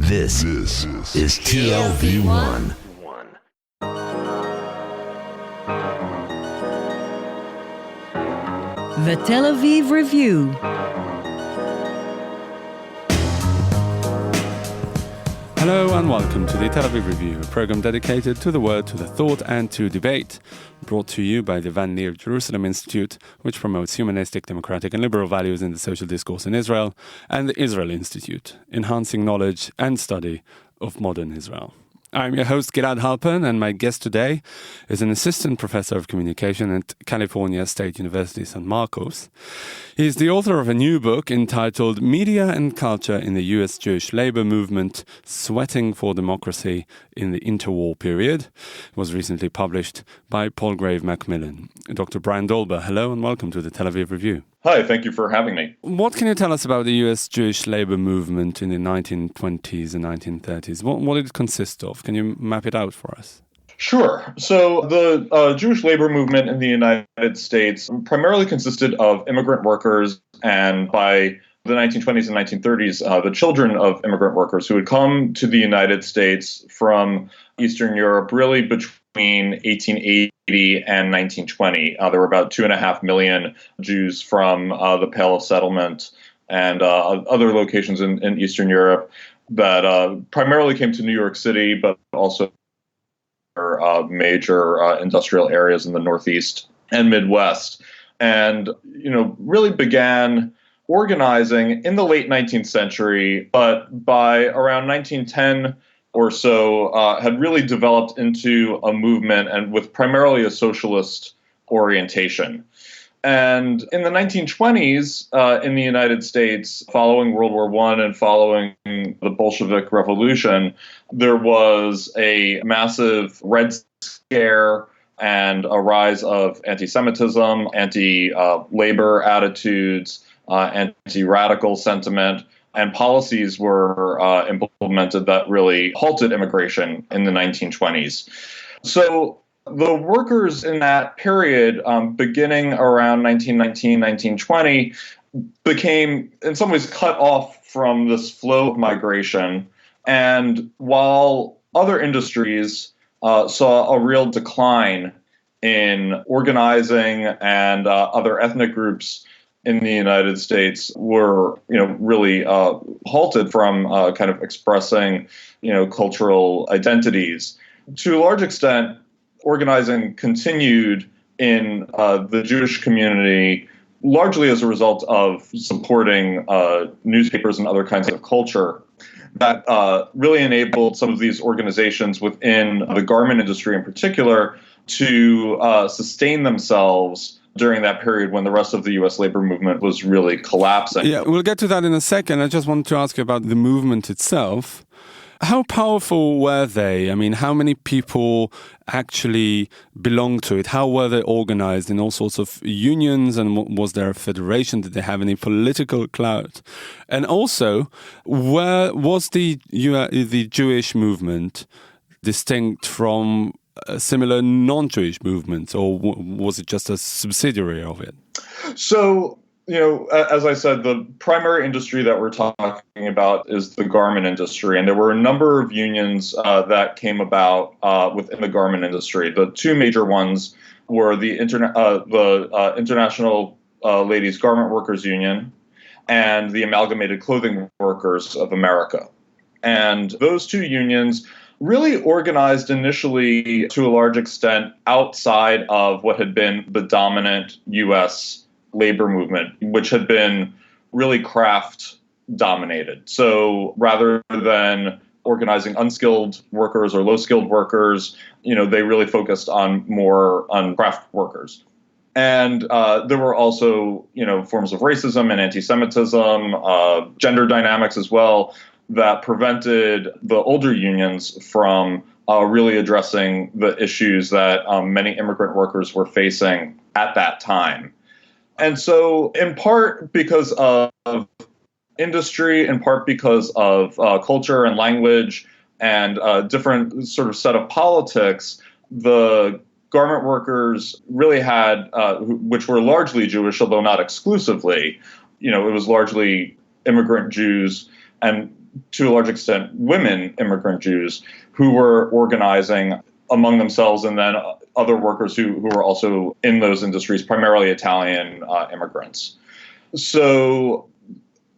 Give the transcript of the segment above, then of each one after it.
This is TLV1. The Tel Aviv Review. Hello and welcome to the Tel Aviv Review, a program dedicated to the word, to the thought and to debate, brought to you by the Van Leer Jerusalem Institute, which promotes humanistic, democratic and liberal values in the social discourse in Israel, and the Israel Institute, enhancing knowledge and study of modern Israel. I'm your host, Gilad Halpern, and my guest today is an assistant professor of communication at California State University, San Marcos. He's the author of a new book entitled Media and Culture in the U.S. Jewish Labor Movement, Sweating for Democracy in the Interwar Period. It was recently published by Palgrave Macmillan. Dr. Brian Dolbert, hello and welcome to the Tel Aviv Review. Hi, thank you for having me. What can you tell us about the U.S. Jewish labor movement in the 1920s and 1930s? What did it consist of? Can you map it out for us? Sure. So the Jewish labor movement in the United States primarily consisted of immigrant workers, and by the 1920s and 1930s, the children of immigrant workers who had come to the United States from Eastern Europe, really between 1880 and 1920. There were about 2.5 million Jews from the Pale of Settlement and other locations in Eastern Europe that primarily came to New York City, but also major industrial areas in the Northeast and Midwest, and really began organizing in the late 19th century, but by around 1910 or so had really developed into a movement and with primarily a socialist orientation. And in the 1920s in the United States, following World War I and following the Bolshevik Revolution, there was a massive Red Scare and a rise of anti-Semitism, anti-labor attitudes, anti-radical sentiment, and policies were implemented that really halted immigration in the 1920s. So the workers in that period, beginning around 1919, 1920, became in some ways cut off from this flow of migration. And while other industries saw a real decline in organizing, and other ethnic groups in the United States were, really halted from kind of expressing, cultural identities. To a large extent, organizing continued in the Jewish community, largely as a result of supporting newspapers and other kinds of culture that really enabled some of these organizations within the garment industry in particular to sustain themselves during that period when the rest of the U.S. labor movement was really collapsing. Yeah, we'll get to that in a second. I just want to ask you about the movement itself. How powerful were they? I mean, how many people actually belonged to it? How were they organized in all sorts of unions? And was there a federation? Did they have any political clout? And also, was the Jewish movement distinct from similar non-Jewish movements, or was it just a subsidiary of it? So, as I said, the primary industry that we're talking about is the garment industry, and there were a number of unions that came about within the garment industry. The two major ones were the International Ladies Garment Workers Union and the Amalgamated Clothing Workers of America. And those two unions really organized initially to a large extent outside of what had been the dominant U.S. labor movement, which had been really craft dominated. So rather than organizing unskilled workers or low-skilled workers, they really focused on craft workers. And there were also, forms of racism and anti-Semitism, gender dynamics as well, that prevented the older unions from really addressing the issues that many immigrant workers were facing at that time. And so in part because of industry, in part because of culture and language and different sort of set of politics, the garment workers really had, which were largely Jewish, although not exclusively, it was largely immigrant Jews and to a large extent, women immigrant Jews who were organizing among themselves, and then other workers who were also in those industries, primarily Italian immigrants. So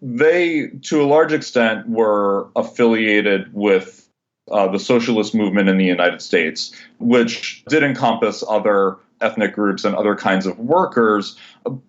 they, to a large extent, were affiliated with the socialist movement in the United States, which did encompass other ethnic groups and other kinds of workers.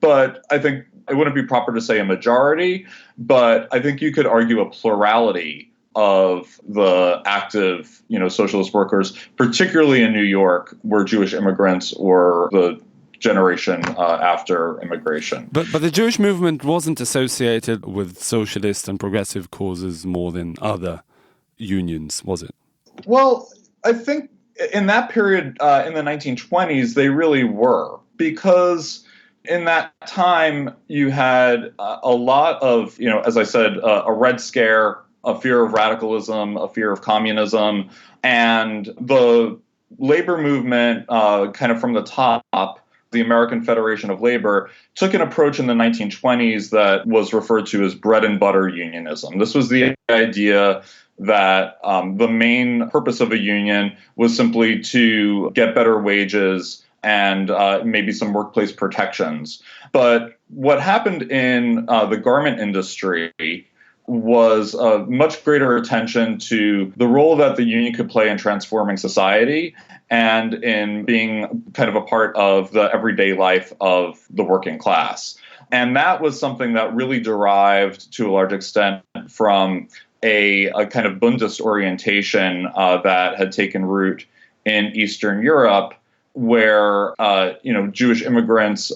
But I think it wouldn't be proper to say a majority, but I think you could argue a plurality of the active, socialist workers, particularly in New York, were Jewish immigrants or the generation after immigration. But the Jewish movement wasn't associated with socialist and progressive causes more than other unions, was it? Well, I think in that period, in the 1920s, they really were, because in that time you had a lot of, as I said, a Red Scare, a fear of radicalism, a fear of communism, and the labor movement, kind of from the top, the American Federation of Labor, took an approach in the 1920s that was referred to as bread and butter unionism. This was the idea that the main purpose of a union was simply to get better wages and maybe some workplace protections. But what happened in the garment industry was a much greater attention to the role that the union could play in transforming society and in being kind of a part of the everyday life of the working class. And that was something that really derived, to a large extent, from a kind of Bundist orientation that had taken root in Eastern Europe, where Jewish immigrants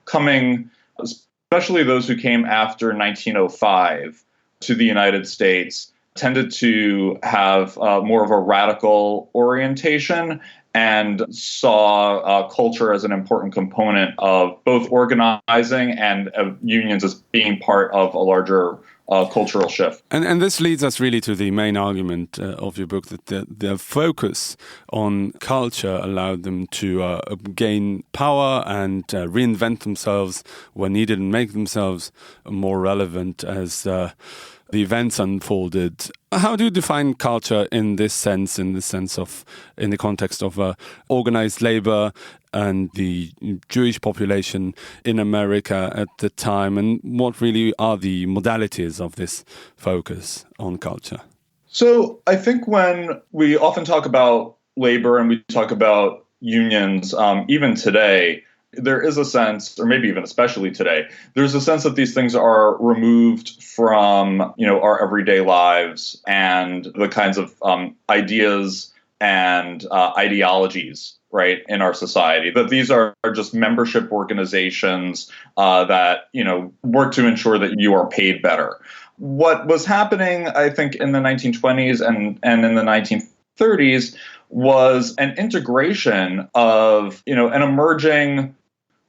coming, especially those who came after 1905 to the United States, tended to have more of a radical orientation and saw culture as an important component of both organizing and unions as being part of a larger cultural shift. And this leads us really to the main argument of your book, that the focus on culture allowed them to gain power and reinvent themselves when needed and make themselves more relevant as the events unfolded. How do you define culture in this sense, in the context of organized labor and the Jewish population in America at the time, and what really are the modalities of this focus on culture? So I think when we often talk about labor and we talk about unions, even today, there is a sense, or maybe even especially today, there's a sense that these things are removed from, our everyday lives and the kinds of ideas and ideologies, right, in our society. That these are just membership organizations that, work to ensure that you are paid better. What was happening, I think, in the 1920s and in the 1930s was an integration of, an emerging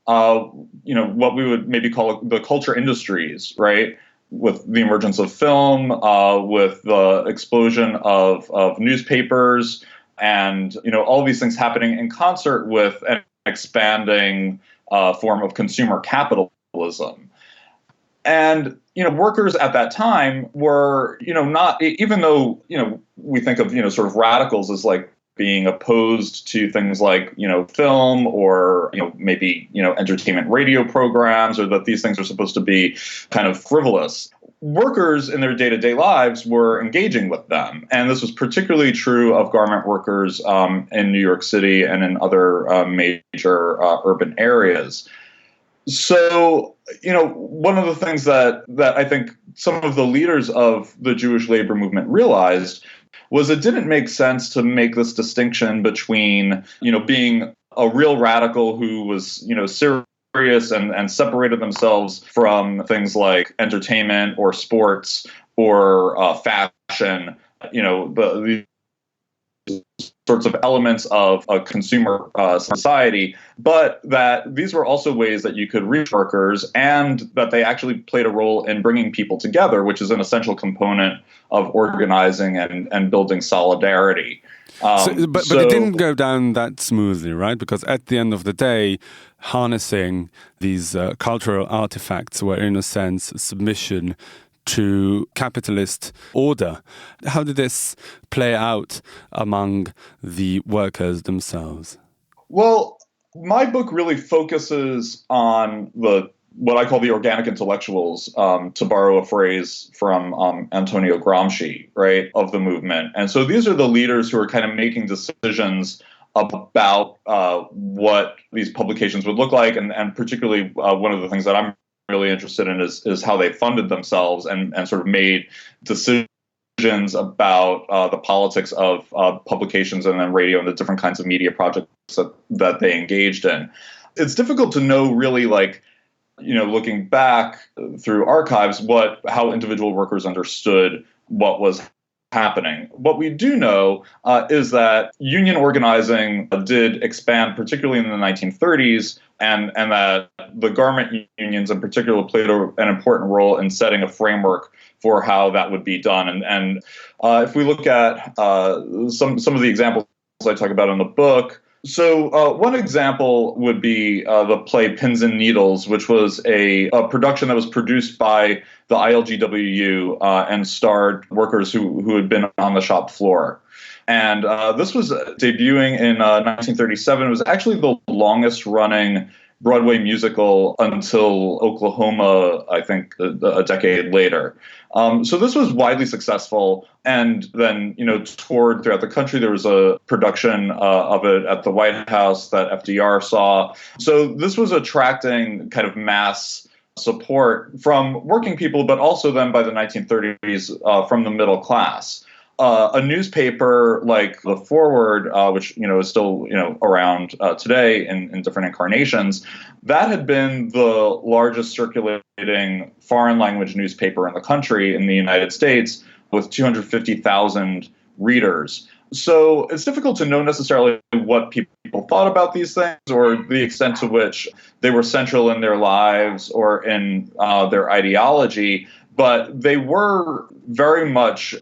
what we would maybe call the culture industries, right? With the emergence of film, with the explosion of newspapers, and all these things happening in concert with an expanding form of consumer capitalism. And workers at that time were not, even though we think of sort of radicals as like being opposed to things like, film or, maybe, entertainment radio programs, or that these things are supposed to be kind of frivolous. Workers in their day-to-day lives were engaging with them. And this was particularly true of garment workers in New York City and in other major urban areas. So, one of the things that I think some of the leaders of the Jewish labor movement realized was it didn't make sense to make this distinction between, being a real radical who was, serious and separated themselves from things like entertainment or sports or fashion, the sorts of elements of a consumer society, but that these were also ways that you could reach workers and that they actually played a role in bringing people together, which is an essential component of organizing and building solidarity. But it didn't go down that smoothly, right? Because at the end of the day, harnessing these cultural artifacts were, in a sense, submission to capitalist order. How did this play out among the workers themselves? Well, my book really focuses on what I call the organic intellectuals, to borrow a phrase from Antonio Gramsci, right, of the movement. And so these are the leaders who are kind of making decisions about what these publications would look like. And particularly one of the things that I'm really interested in is how they funded themselves and sort of made decisions about the politics of publications and then radio and the different kinds of media projects that they engaged in. It's difficult to know really, looking back through archives, how individual workers understood what was happening. What we do know is that union organizing did expand, particularly in the 1930s, and that the garment unions in particular played an important role in setting a framework for how that would be done. And if we look at some of the examples I talk about in the book, so one example would be the play Pins and Needles, which was a production that was produced by the ILGWU and starred workers who had been on the shop floor. And this was debuting in 1937. It was actually the longest running Broadway musical until Oklahoma, I think, a decade later. So this was widely successful, and then toured throughout the country. There was a production of it at the White House that FDR saw. So this was attracting kind of mass support from working people, but also then by the 1930s from the middle class. A newspaper like the Forward, which is still around today in different incarnations, that had been the largest circulating foreign language newspaper in the country in the United States, with 250,000 readers. So it's difficult to know necessarily what people thought about these things or the extent to which they were central in their lives or in their ideology. But they were very much,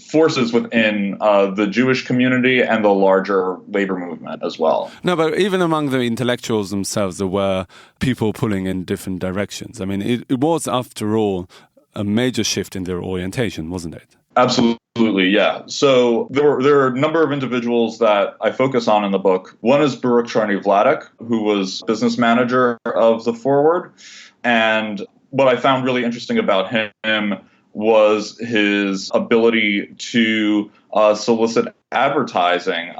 forces within the Jewish community and the larger labor movement as well. No, but even among the intellectuals themselves, there were people pulling in different directions. I mean, it was, after all, a major shift in their orientation, wasn't it? Absolutely, yeah. So there are a number of individuals that I focus on in the book. One is Baruch Charny-Vladek, who was business manager of the Forward. And what I found really interesting about him was his ability to solicit advertising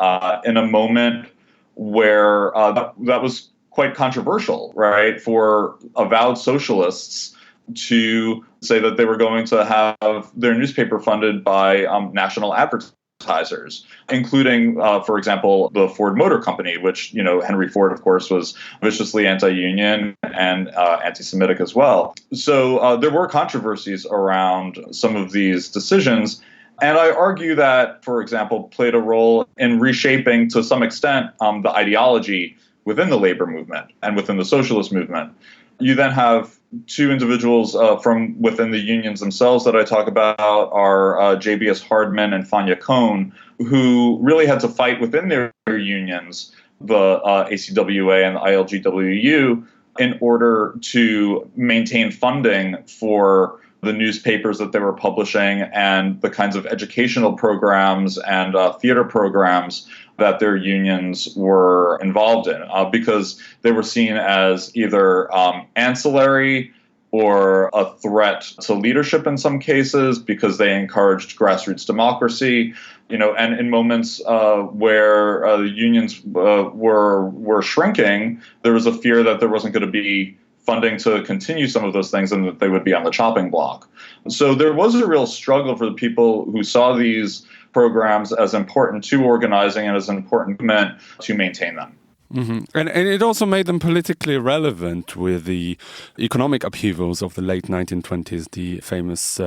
in a moment where that was quite controversial, right, for avowed socialists to say that they were going to have their newspaper funded by national advertisers, including, for example, the Ford Motor Company, which, Henry Ford, of course, was viciously anti-union and anti-Semitic as well. So there were controversies around some of these decisions. And I argue that, for example, played a role in reshaping, to some extent, the ideology within the labor movement and within the socialist movement. You then have two individuals from within the unions themselves that I talk about are JBS Hardman and Fanya Cohn, who really had to fight within their unions, the ACWA and the ILGWU, in order to maintain funding for the newspapers that they were publishing and the kinds of educational programs and theater programs that their unions were involved in, because they were seen as either ancillary or a threat to leadership in some cases, because they encouraged grassroots democracy. And in moments where the unions were shrinking, there was a fear that there wasn't going to be funding to continue some of those things and that they would be on the chopping block. So there was a real struggle for the people who saw these programs as important to organizing and as an important movement to maintain them. Mm-hmm. And it also made them politically relevant with the economic upheavals of the late 1920s, the famous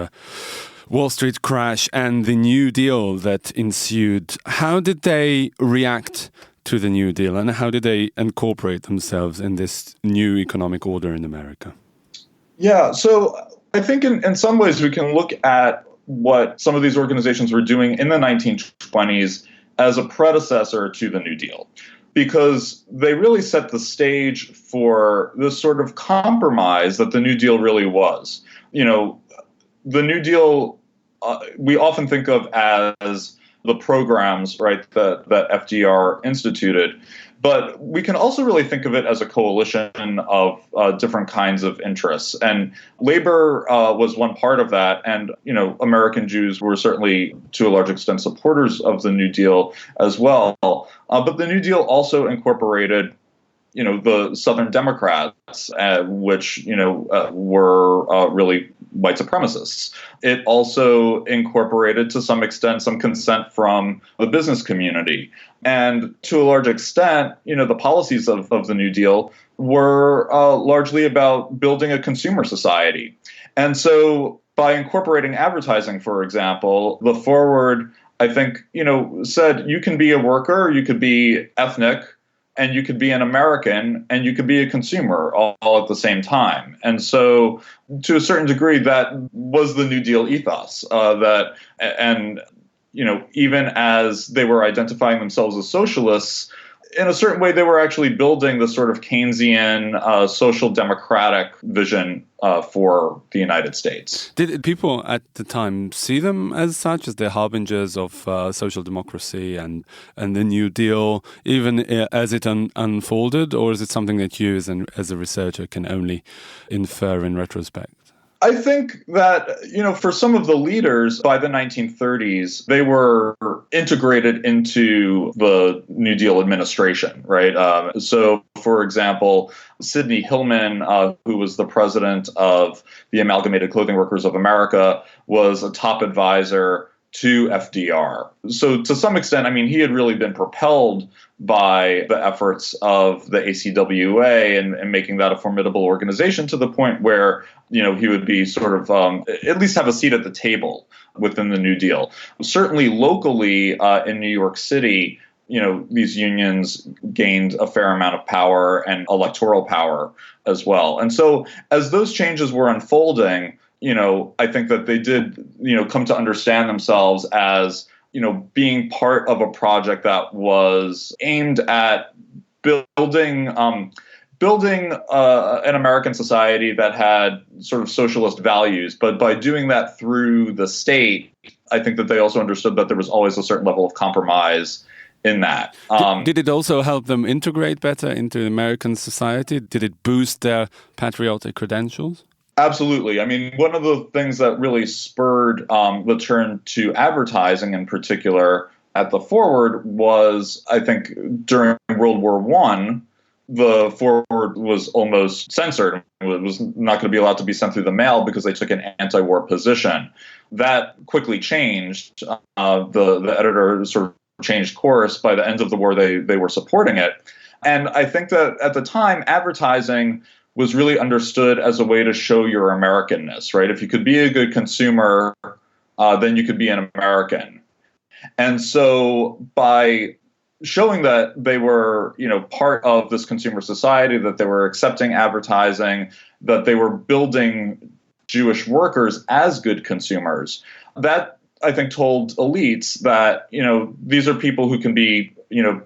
Wall Street crash and the New Deal that ensued. How did they react to the New Deal, and how did they incorporate themselves in this new economic order in America? Yeah, so I think in some ways we can look at what some of these organizations were doing in the 1920s as a predecessor to the New Deal. because they really set the stage for this sort of compromise that the New Deal really was. The New Deal, we often think of as the programs, right, that FDR instituted. But we can also really think of it as a coalition of different kinds of interests. And labor was one part of that. And, American Jews were certainly, to a large extent, supporters of the New Deal as well. But the New Deal also incorporated the Southern Democrats, which, were really white supremacists. It also incorporated, to some extent, some consent from the business community. And to a large extent, the policies of the New Deal were largely about building a consumer society. And so by incorporating advertising, for example, the Forward, I think, said you can be a worker, you could be ethnic, and you could be an American, and you could be a consumer all at the same time. And so, to a certain degree, that was the New Deal ethos. Even as they were identifying themselves as socialists, in a certain way, they were actually building the sort of Keynesian social democratic vision for the United States. Did people at the time see them as such, as the harbingers of social democracy and the New Deal, even as it unfolded, or is it something that you, as a researcher, can only infer in retrospect? I think that, for some of the leaders by the 1930s, they were integrated into the New Deal administration, right? So, for example, Sidney Hillman, who was the president of the Amalgamated Clothing Workers of America, was a top advisor to FDR. So to some extent, he had really been propelled by the efforts of the ACWA and making that a formidable organization, to the point where, he would be sort of at least have a seat at the table within the New Deal. Certainly locally in New York City, these unions gained a fair amount of power and electoral power as well. And so as those changes were unfolding, I think that they did, come to understand themselves as, being part of a project that was aimed at building an American society that had sort of socialist values. But by doing that through the state, I think that they also understood that there was always a certain level of compromise in that. Did it also help them integrate better into American society? Did it boost their patriotic credentials? Absolutely. One of the things that really spurred the turn to advertising in particular at the Forward was, I think, during World War I, the Forward was almost censored. It was not going to be allowed to be sent through the mail because they took an anti-war position. That quickly changed. The editor sort of changed course. By the end of the war, they were supporting it. And I think that at the time, advertising was really understood as a way to show your Americanness, right? If you could be a good consumer, then you could be an American. And so by showing that they were, part of this consumer society, that they were accepting advertising, that they were building Jewish workers as good consumers, that, I think, told elites that, these are people who can be,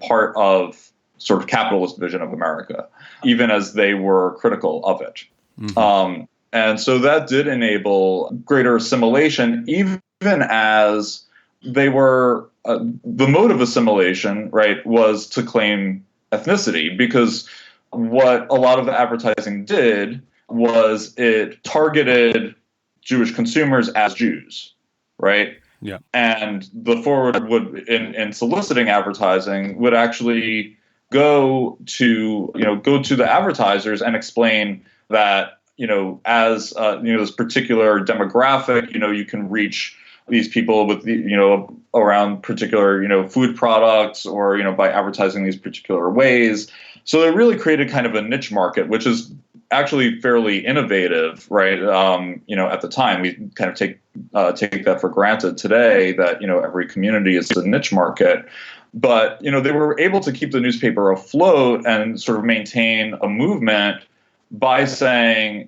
part of sort of capitalist vision of America, even as they were critical of it. Mm-hmm. And so that did enable greater assimilation, even as they were, the mode of assimilation, right, was to claim ethnicity, because what a lot of the advertising did was it targeted Jewish consumers as Jews, right? Yeah. And the Forward would, in soliciting advertising, would actually go to the advertisers and explain that, as this particular demographic, you can reach these people with around particular food products, or by advertising these particular ways. So they really created kind of a niche market, which is actually fairly innovative, right? At the time, we kind of take that for granted today, that every community is a niche market. But they were able to keep the newspaper afloat and sort of maintain a movement by saying,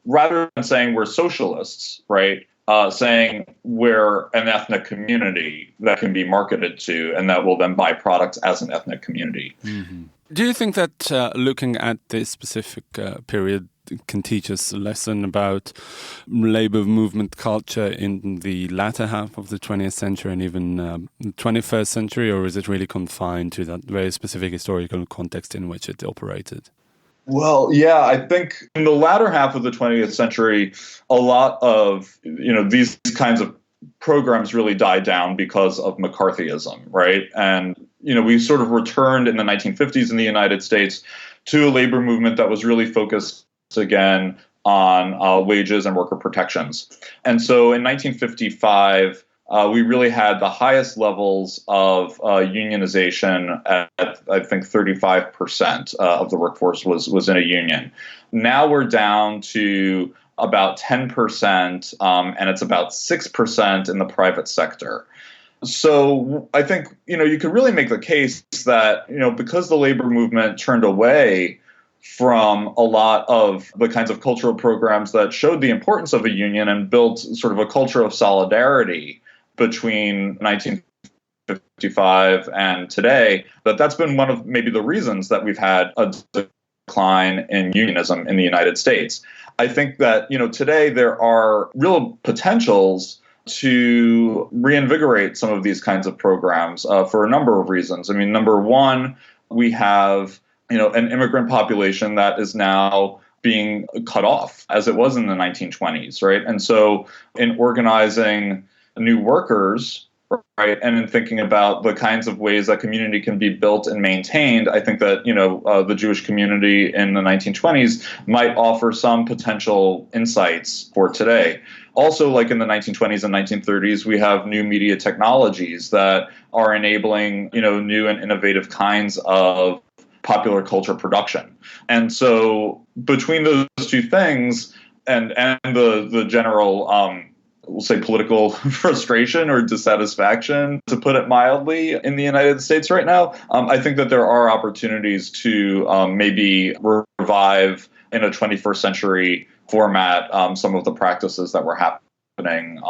rather than saying we're socialists, right? saying we're an ethnic community that can be marketed to and that will then buy products as an ethnic community. Mm-hmm. Do you think that looking at this specific period can teach us a lesson about labor movement culture in the latter half of the 20th century and even the 21st century, or is it really confined to that very specific historical context in which it operated? Well, yeah, I think in the latter half of the 20th century, a lot of, these kinds of programs really died down because of McCarthyism, right? And, we sort of returned in the 1950s in the United States to a labor movement that was really focused again on wages and worker protections. And so in 1955, we really had the highest levels of unionization at, I think, 35% of the workforce was in a union. Now we're down to about 10%, and it's about 6% in the private sector. So I think, you could really make the case that, because the labor movement turned away from a lot of the kinds of cultural programs that showed the importance of a union and built sort of a culture of solidarity between 1955 and today, that's been one of maybe the reasons that we've had a decline in unionism in the United States. I think that, today there are real potentials to reinvigorate some of these kinds of programs for a number of reasons. I mean, number one, we have an immigrant population that is now being cut off as it was in the 1920s, right? And so in organizing new workers, right, and in thinking about the kinds of ways that community can be built and maintained, I think that, the Jewish community in the 1920s might offer some potential insights for today. Also, like in the 1920s and 1930s, we have new media technologies that are enabling, new and innovative kinds of popular culture production. And so between those two things and the general, we'll say political frustration or dissatisfaction, to put it mildly, in the United States right now, I think that there are opportunities to maybe revive in a 21st century format some of the practices that were happening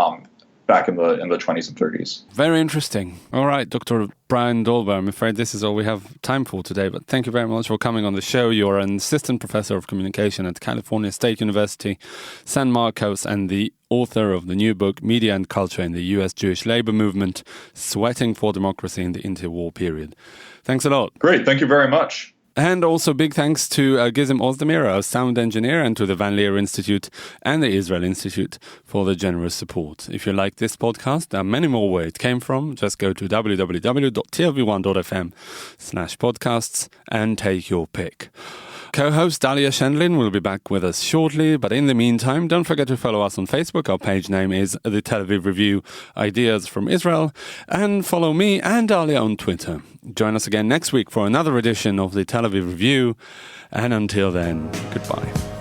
back in the 20s and 30s. Very interesting. All right, Dr. Brian Dolbert, I'm afraid this is all we have time for today, but thank you very much for coming on the show. You're an assistant professor of communication at California State University, San Marcos, and the author of the new book, Media and Culture in the U.S. Jewish Labor Movement, Sweating for Democracy in the Interwar Period. Thanks a lot. Great. Thank you very much. And also big thanks to Gizem Ozdemir, our sound engineer, and to the Van Leer Institute and the Israel Institute for the generous support. If you like this podcast, there are many more where it came from. Just go to www.tlv1.fm/podcasts and take your pick. Co-host Dalia Shendlin will be back with us shortly, but in the meantime, don't forget to follow us on Facebook. Our page name is The Tel Aviv Review, Ideas from Israel, and follow me and Dalia on Twitter. Join us again next week for another edition of The Tel Aviv Review, and until then, goodbye.